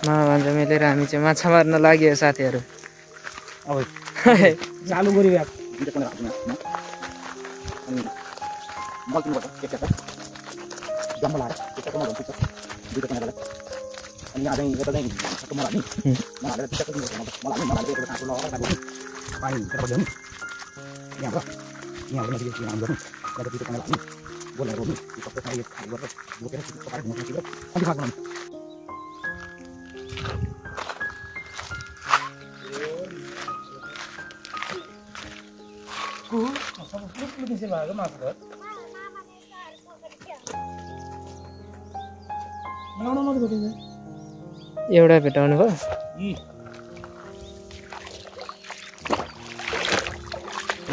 माछा मिलेर हामी चाहिँ माछा मार्न लाग्यो साथीहरू अब चालु गरी यार दुईटा कनेर हाल्नु अनि मल्टिङ गर्छ एक जम्मा लाएर त्यसको मलाई हुन्छ दुईटा कनेर अनि यहाँ चाहिँ यता चाहिँ सबै मलाई हालेर त्यसको मलाई एक काको लगाएर काको पानी भित्र पर्दैन यहाँ नजिक यहाँ गर्नु त्यहाँ दुईटा कनेर हाल्नु बोलेर रोप्नु सबै खाइ गरेर बोकेर पकाएर घुमाउनु अनि खाएको एउटा भेटाउनु भयो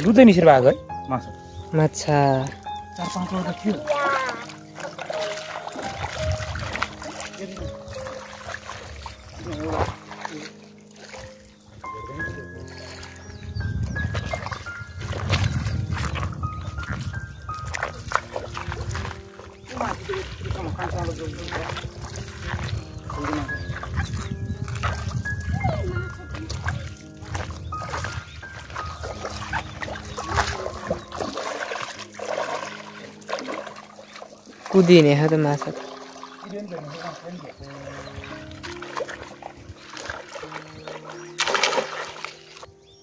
दुधै निसेर भएको है माछा माछा 4-5 वटा थियो कुदिने हो त माछा त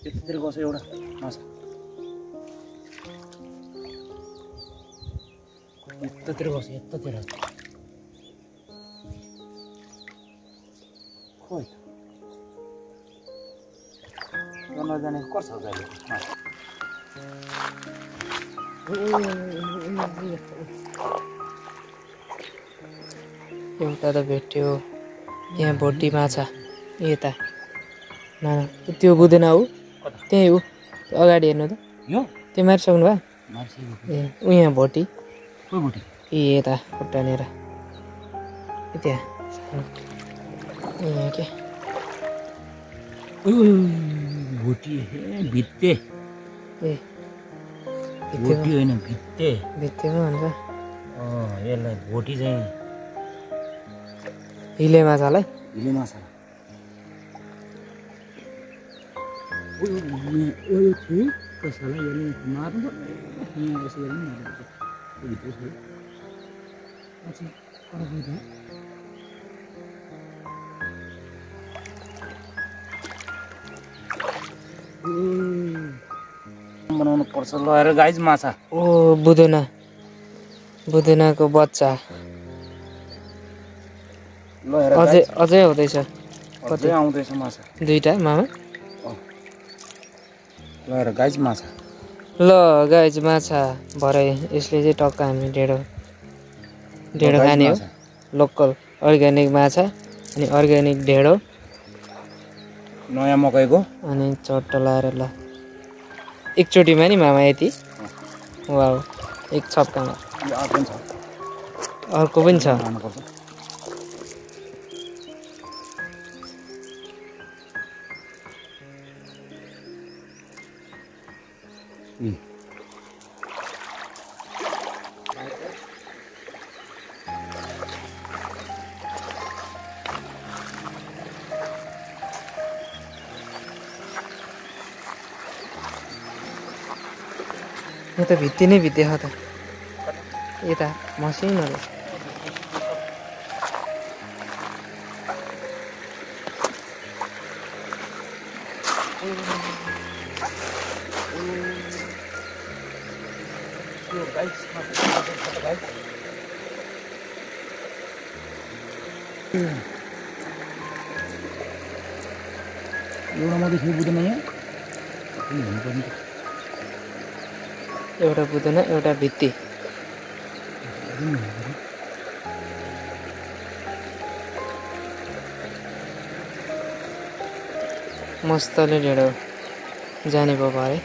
यतातिर गछ एउटा माछा यतातिर गछ यतातिर खोइ नजाने कर्छ अहिले माछा एउटा त भेट्यो यहाँ भोटी माछा यता त्यो बुझेन ऊ त्यही ऊ अगाडि हेर्नु त यो त्यो मारिसक्नु भयो ए ऊ यहाँ भोटी कोही भोटी ए यता खुट्टानेर त्यहाँ यहाँ के भोटी भित्ते ए भोटी होइन भित्ते भित्तेमा हुन्छ यसलाई भोटी चाहिँ हिले माछालाई हिले माछा कसैलाई मार्नु यहाँ यसो गरी बनाउनु पर्छ लगाएर गाइज माछा ओ बुदुनाको बच्चा अझै हुँदैछ कतै आउँदैछ माछा दुईटा मामा लगाएर गाइज माछा ल गाइज माछा भरे यसले चाहिँ टक्क हामी ढेँडो खाने हो लोकल अर्ग्यानिक माछा अनि अर्ग्यानिक ढेँडो नयाँ मकैको अनि चट्ट लाएर ल एकचोटिमा नि मामा यति वाउ एक छप्कामा अर्को पनि छ यो त भित्ती नै भित्ते हो त यता मसिनो रहेछ एउटा मात्रै थियो बुझ्दैन यहाँ एउटा बुदुना एउटा भित्ती मस्तले ढेँडो जाने भयो भरे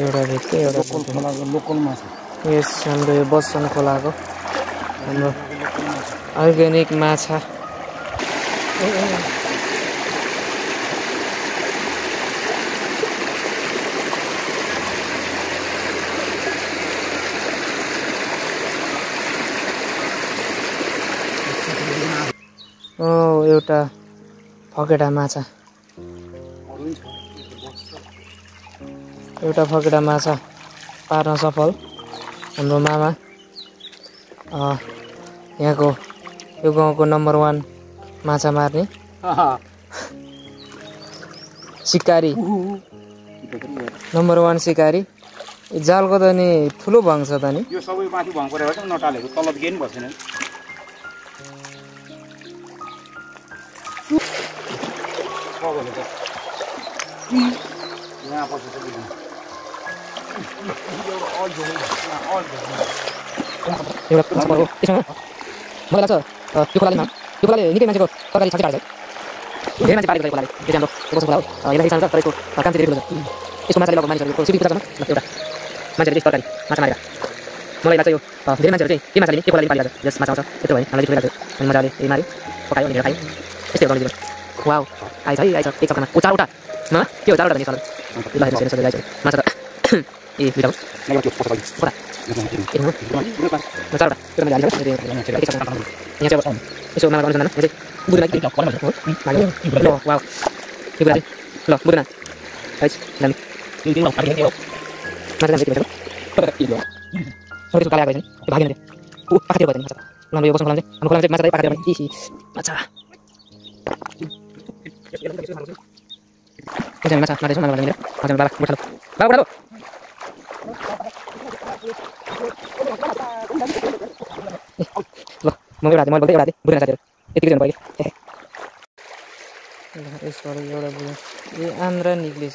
एउटा भित्ती एउटा लोकल माछा यस हाम्रो यो बस्छन् खोलाको हाम्रो अर्ग्यानिक माछा एउटा फकेटा माछा, एउटा फकेटा माछा पार्न सफल हाम्रो मामा। यहाँको यो गाउँको नम्बर 1 माछा मार्ने सिकारी, नम्बर 1 सिकारी। जालको त नि ठुलो भङ छ त नि, यो सबै माथि भङ परेर चाहिँ नटालेको तल गेन बसेन। यहाँ बसेछ मलाई लाग्छ त्यो खोलाले निकै मान्छेको तरकारी साँच्चै पारेको छ। धेरै मान्छे पारेको छ यो खोलाले, त्यो चाहिँ हाम्रो बस्नु खोला हो। हेर्दाखेरि सानो छ तर यसको काम चाहिँ धेरै ठुलो छ। यसको माछाले लगभग मानिसहरूको सिपी पूजा गर्न एउटा मान्छेले तरकारी माछा मारेर। मलाई लाग्छ यो धेरै मान्छेहरू चाहिँ के माछाले के खोलाले पारिरहेको छ। जस माछा आउँछ त्यत्रो भयो, हामीलाई चाहिँ लाग्छ अनि मजाले यही माऱ्यो, पकायो अनि खायो। यस्तै हो गाउँले जीवन। वाउ, आएछ है, आएछ एक सप्ताहमा। ओ 4वटा मामा, के हो 4वटा त नि सर। ल हेर्नुहोस् हेर्नुहोस् आएछ माछा त ए दुईटा हो। कता ए हो 4वटा त्यो मैले हालेको एक सप्ताहमा। यहाँ चाहिँ अब यसो मामाको अनुसन्धानमा यहाँ चाहिँ बुढीलाई के हो माग्यो। ल वाउ, यो कुरा चाहिँ ल बुढीमा आइछ दामी माछा दामी यति भइसक्यो। त्यसको काले आएको छ नि त्यो भागेन त्यो। ऊ पाखातिर भयो नि माछा। ल हाम्रो यो बस्नु खोलामा चाहिँ हाम्रो खोलामा चाहिँ माछा पाखातिर भयो नि माछा। एकजना माछा मार्दैछ मामा भनेर हजुर बाबा उठालो बाबा उठालो। ल म एउटा हाते मैले बोल्दै एउटा हाते बुढेन साथीहरू यतिकै जानु पहिले। यसबाट एउटा बुढो ए आन्द्रा निक्लेछ।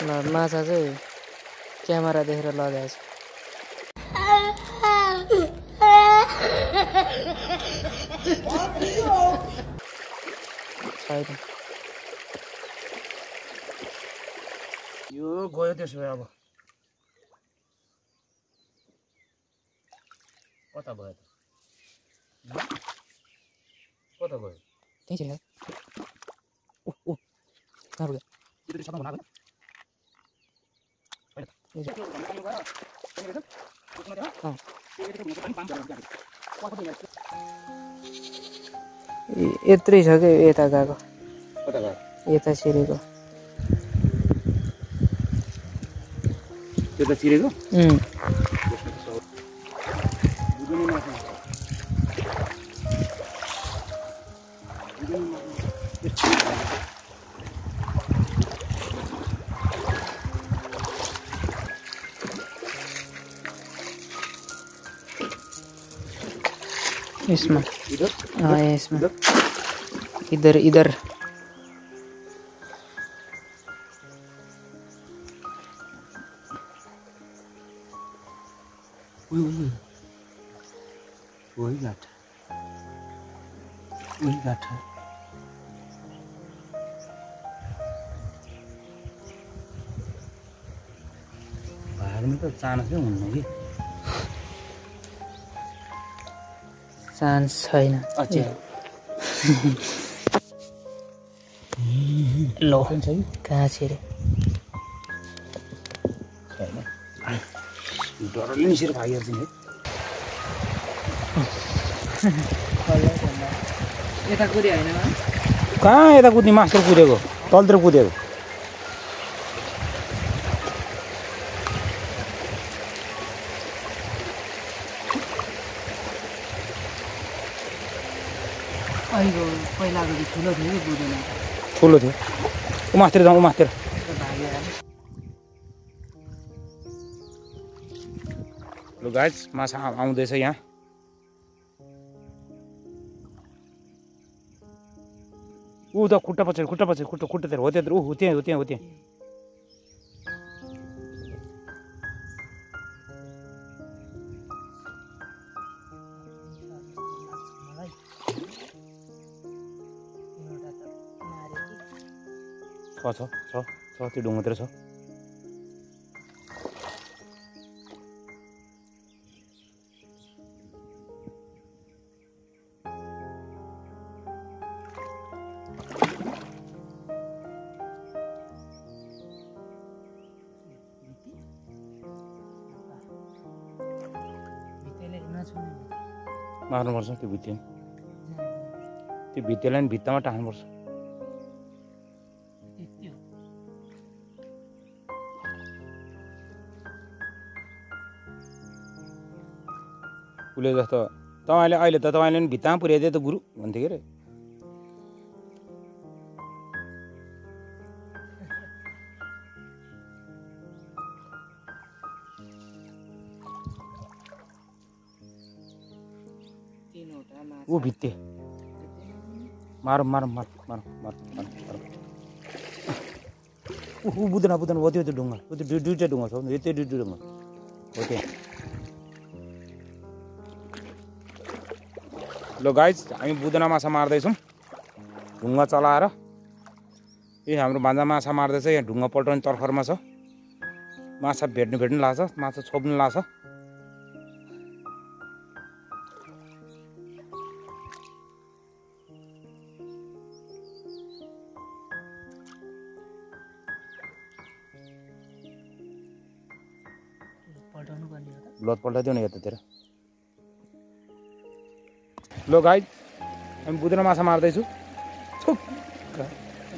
ल माछा चाहिँ क्यामेरा देखेर लगाएको छ। यो गयो त्यसो भए अब कता भयो त? कता गयो? त्यही छ ओ ओ कहाँ पुग्यो? त्यो त सबै बनाएको यत्रै छ क्या यता गएको कता गयो? यता छिरेको। त्यो त चिरेको? इसमें इधर हाँ इसमें इधर इधर वही गाठा वही गाठा भाग्नु त चान्सै हुन्न कि चान्स छैन। लो कहाँ छिरे डरले निसेर भागिहाल्छ नि यता कुदी होइन कहाँ यता कुद्ने मास्टर कुदेको तलतिर कुदेको अहिलेको पहिलाको चाहिँ ठुलो थियो कि बुझेन ठुलो थियो उमातिर जाउँ उमातिर ल गाइस माछा आउँदैछ यहाँ ऊ त खुट्टा पछाडि खुट्टातिर हो त्यहाँ हो त्यहाँ हो त्यहाँ हो त्यहाँ छ त्यो ढुङ्गातिर छ मार्नुपर्छ त्यो भित्ती त्यो भित्तीलाई नि भित्तामा टार्नुपर्छ उसले जस्तो तपाईँले अहिले त तपाईँले पनि भित्तामा पुर्याइदियो त गुरु भन्थ्यो के अरे ऊ भित्ते मारौँ मारौँ मारौँ मारौँ मारौँ मारौँ ऊ बुझ्दैन बुझ्दैन हो त्यो ढुङ्गा हो त्यो दुईवटा ढुङ्गा छ यो त्यो दुईवटा ढुङ्गा हो त्यो ल गाइज हामी बुदना माछा मार्दैछौँ ढुङ्गा चलाएर ए हाम्रो भान्जा माछा मार्दैछ यहाँ ढुङ्गा पल्टाउने तर्खरमा छ माछा भेट्नु लाग्छ माछा छोप्नु लाग्छ लत पल्टाइदियो न यतातिर लो गाइज हामी बुदना माछा मार्दैछु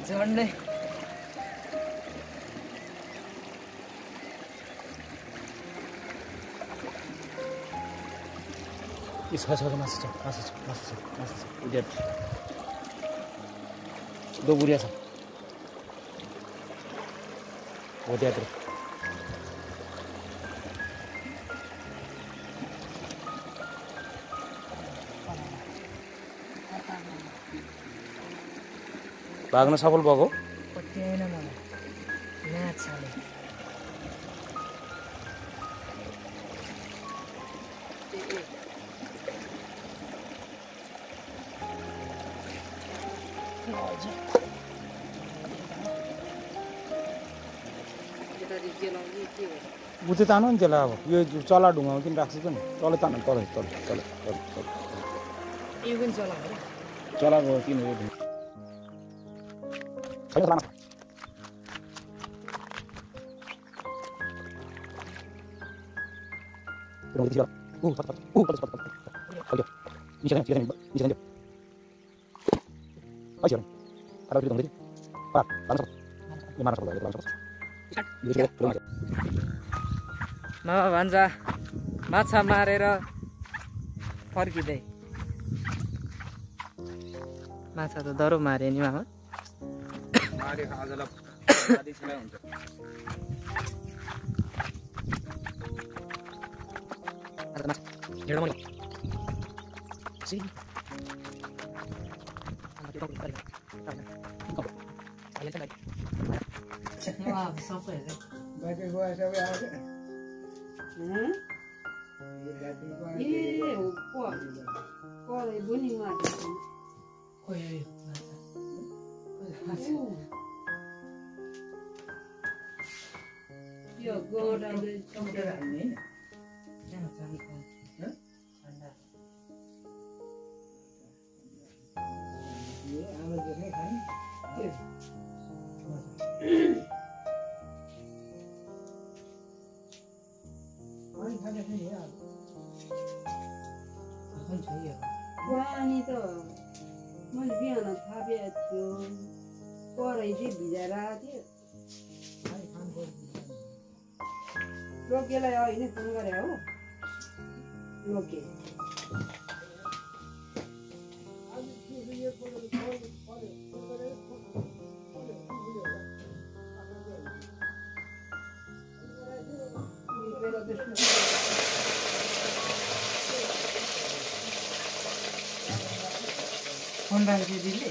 झन्डै दो बुढिया छ हो त्यहाँतिर भाग्न सफल भएको ऊ चाहिँ तान्नु नि त्यसलाई अब यो चला ढुङ्गामा किन राख्छ त नि तलै तान्नु तल तल तल तल तल चलाको किन यो ढुङ्गा मामा भान्जा माछा मारेर फर्किँदै माछा त दरो मारे नि मामा पानी त मैले बिहान थापेको थियो परै चाहिँ भिजाएर आएको थियो लोकेलाई अहिले फोन गरे हो लोके फोन राखेको दिदीले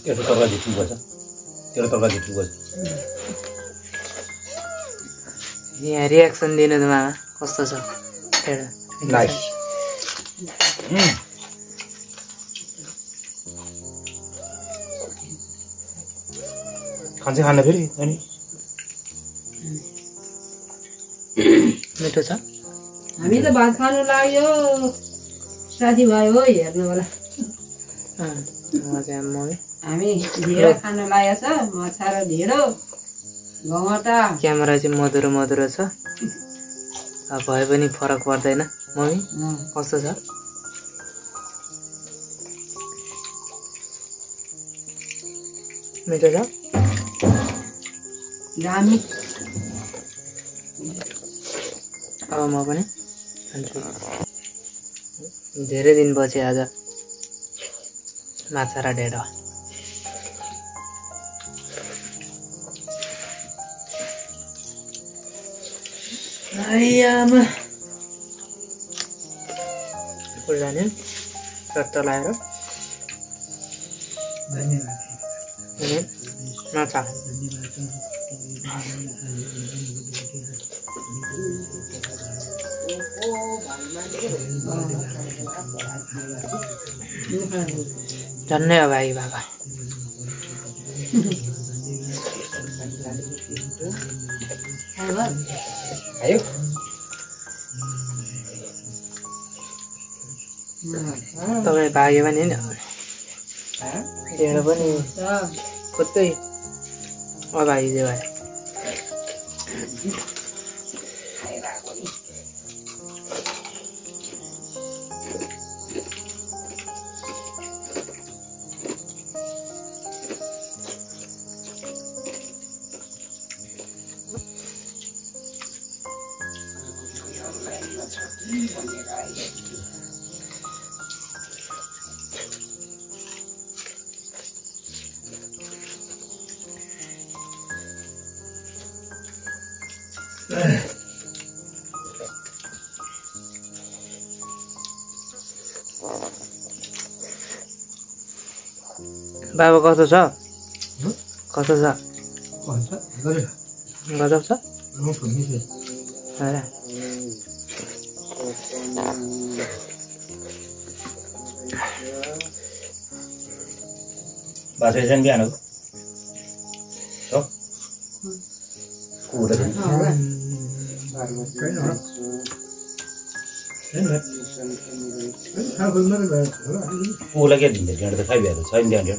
एउटा तर्का झिक्नुपर्छ, एउटा तर्का झिक्नुपर्छ। यहाँ रियाक्सन दिनु त मामा कस्तो छ? नाइस। खान्छ खान फेरि अनि मिठो छ। हामी त भात खानु लाग्यो, साथीभाइ हो हेर्नु होला। हामी ढिँडो खानु लागेको छ, माछा र ढिँडो गमटा। क्यामेरा चाहिँ मधुरो मधुरो छ, भए पनि फरक पर्दैन। मम्मी कस्तो छ? मिठो छ। दामी। अब म पनि खान्छु। धेरै दिनपछि आज माछा र ढेँडो। आमा जाने रत्त लाएर माछा झन्नै अभागी भएको। आयो तपाईँ भाग्यो भने नि ढेँडो पनि कतै अभागी चाहिँ भयो। बाबा कस्तो छ कस्तो छ भन्छ गरे गजब छ म पनि हैन बासे जन बिहान हो कुदा कुला के दिन्छ त्यहाँ त खाइबे छ नि त्यहाँ